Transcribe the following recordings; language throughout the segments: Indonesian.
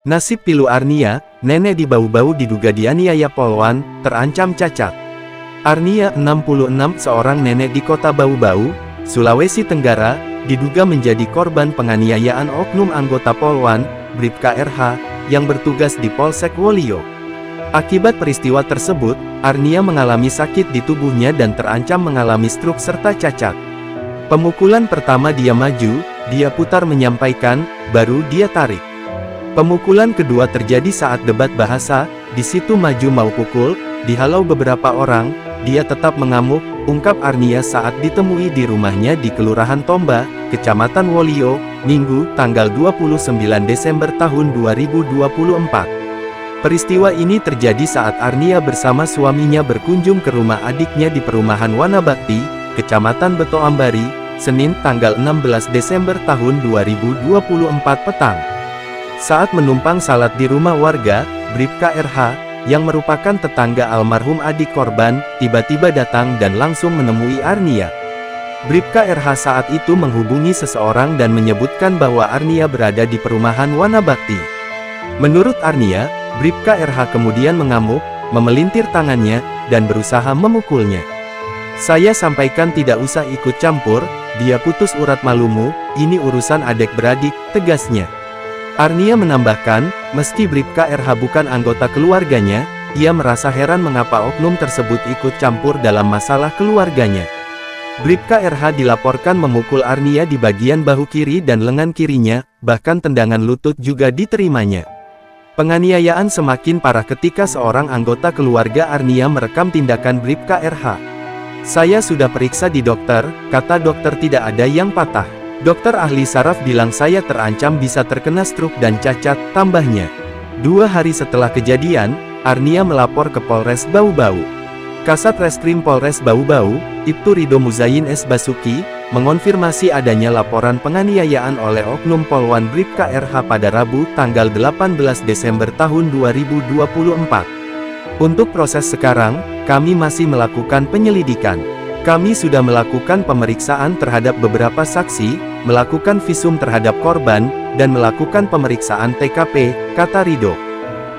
Nasib pilu Arnia, nenek di Bau-Bau diduga dianiaya Polwan, terancam cacat. Arnia 66, seorang nenek di kota Bau-Bau, Sulawesi Tenggara, diduga menjadi korban penganiayaan oknum anggota Polwan, Bribka RH, yang bertugas di Polsek Wolio. Akibat peristiwa tersebut, Arnia mengalami sakit di tubuhnya dan terancam mengalami stroke serta cacat. Pemukulan pertama dia maju, dia putar menyampaikan, baru dia tarik. Pemukulan kedua terjadi saat debat bahasa, di situ maju mau pukul, dihalau beberapa orang, dia tetap mengamuk, ungkap Arnia saat ditemui di rumahnya di Kelurahan Tomba, Kecamatan Wolio, Minggu, tanggal 29 Desember tahun 2024. Peristiwa ini terjadi saat Arnia bersama suaminya berkunjung ke rumah adiknya di Perumahan Wanabakti, Kecamatan Beto Ambari, Senin tanggal 16 Desember tahun 2024 petang. Saat menumpang salat di rumah warga, Bribka RH, yang merupakan tetangga almarhum adik korban, tiba-tiba datang dan langsung menemui Arnia. Bribka RH saat itu menghubungi seseorang dan menyebutkan bahwa Arnia berada di Perumahan Wanabakti. Menurut Arnia, Bribka RH kemudian mengamuk, memelintir tangannya, dan berusaha memukulnya. Saya sampaikan tidak usah ikut campur, dia putus urat malumu, ini urusan adik beradik, tegasnya. Arnia menambahkan, meski Bribka RH bukan anggota keluarganya, ia merasa heran mengapa oknum tersebut ikut campur dalam masalah keluarganya. Bribka RH dilaporkan memukul Arnia di bagian bahu kiri dan lengan kirinya, bahkan tendangan lutut juga diterimanya. Penganiayaan semakin parah ketika seorang anggota keluarga Arnia merekam tindakan Bribka RH. Saya sudah periksa di dokter, kata dokter tidak ada yang patah. Dokter ahli saraf bilang saya terancam bisa terkena stroke dan cacat, tambahnya. 2 hari setelah kejadian, Arnia melapor ke Polres Bau-Bau. Kasat Reskrim Polres Bau-Bau, Ibtu Rido Muzayin S. Basuki, mengonfirmasi adanya laporan penganiayaan oleh oknum Polwan Bribka RH pada Rabu tanggal 18 Desember tahun 2024. Untuk proses sekarang, kami masih melakukan penyelidikan. Kami sudah melakukan pemeriksaan terhadap beberapa saksi, melakukan visum terhadap korban, dan melakukan pemeriksaan TKP, kata Rido.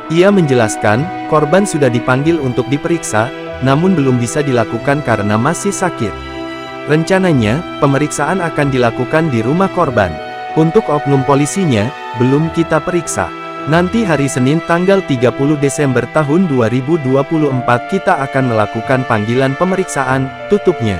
Ia menjelaskan, korban sudah dipanggil untuk diperiksa, namun belum bisa dilakukan karena masih sakit. Rencananya, pemeriksaan akan dilakukan di rumah korban. Untuk oknum polisinya, belum kita periksa. Nanti hari Senin tanggal 30 Desember tahun 2024 kita akan melakukan panggilan pemeriksaan, tutupnya.